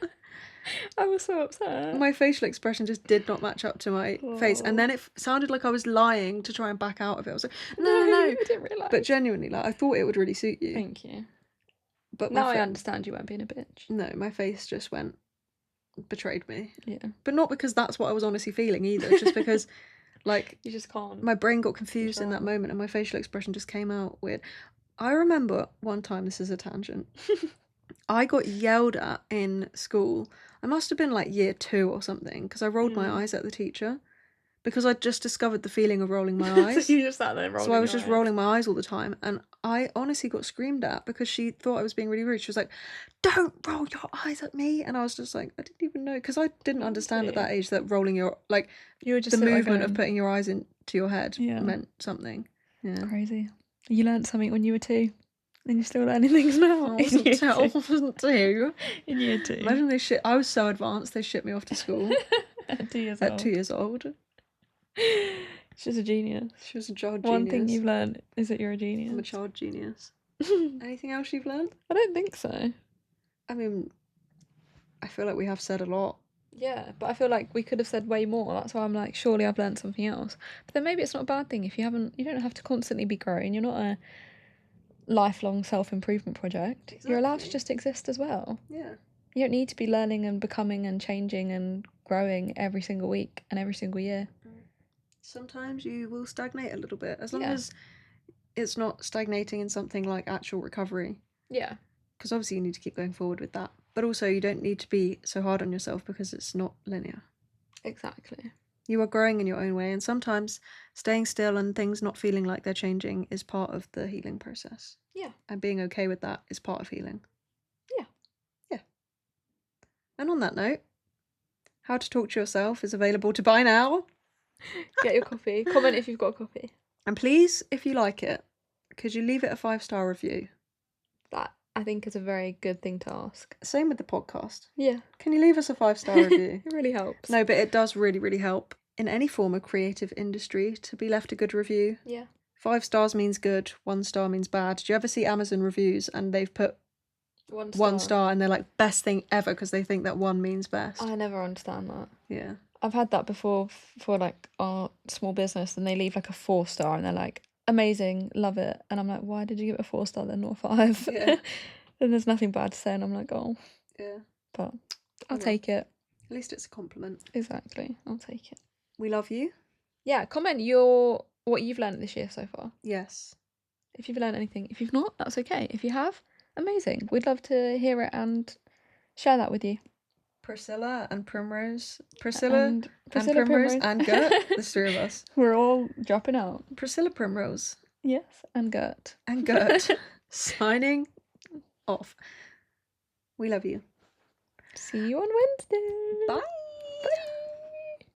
I was so upset. My facial expression just did not match up to my face. And then it sounded like I was lying to try and back out of it. I was like, no. I didn't realise. But genuinely, like, I thought it would really suit you. Thank you. But now I understand you weren't being a bitch. No, my face just betrayed me. Yeah. But not because that's what I was honestly feeling either. Just because... Like, you just can't. My brain got confused in that moment and my facial expression just came out weird. I remember one time, this is a tangent, I got yelled at in school. I must have been like year 2 or something because I rolled my eyes at the teacher because I'd just discovered the feeling of rolling my eyes. So you just sat there rolling So I was just rolling my eyes all the time and I honestly got screamed at because she thought I was being really rude. She was like, don't roll your eyes at me. And I was just like, I didn't even know because I didn't understand at that age that rolling your, like, you were just the movement of putting your eyes into your head meant something. Yeah. Crazy. You learnt something when you were 2. And you're still learning things now. I wasn't two. In year 2. Imagine they shit. I was so advanced. They shipped me off to school At 2 years at old. 2 years old. She's a genius. She was a child One genius. thing you've learned is that you're a genius. I'm a child genius. Anything else you've learned? I don't think so. I mean, I feel like we have said a lot. Yeah, but I feel like we could have said way more. That's why I'm like, surely I've learned something else. But then maybe it's not a bad thing if you don't have to constantly be growing. You're not a lifelong self-improvement project. Exactly. You're allowed to just exist as well. Yeah. You don't need to be learning and becoming and changing and growing every single week and every single year. Sometimes you will stagnate a little bit, as long as it's not stagnating in something like actual recovery. Yeah. Because obviously you need to keep going forward with that. But also you don't need to be so hard on yourself because it's not linear. Exactly. You are growing in your own way, and sometimes staying still and things not feeling like they're changing is part of the healing process. Yeah. And being okay with that is part of healing. Yeah. Yeah. And on that note, How to Talk to Yourself is available to buy now. Get your copy. Comment if you've got a copy. And please, if you like it, could you leave it a 5-star review? That, I think, is a very good thing to ask. Same with the podcast. Yeah. Can you leave us a 5-star review? It really helps. No, but it does really, really help in any form of creative industry to be left a good review. Yeah. 5 stars means good, 1 star means bad. Do you ever see Amazon reviews and they've put 1 star and they're like, best thing ever, because they think that 1 means best? I never understand that. Yeah. I've had that before for like our small business, and they leave like a 4-star and they're like, amazing, love it. And I'm like, why did you give it a 4-star then, not a 5? Yeah. Then there's nothing bad to say, and I'm like, oh. Yeah. But I'll take it. At least it's a compliment. Exactly. I'll take it. We love you. Yeah, comment what you've learned this year so far. Yes. If you've learned anything. If you've not, that's okay. If you have, amazing. We'd love to hear it and share that with you. Priscilla and Primrose. Priscilla and Primrose and Gert. There's 3 of us. We're all dropping out. Priscilla Primrose. Yes, and Gert. And Gert. Signing off. We love you. See you on Wednesday.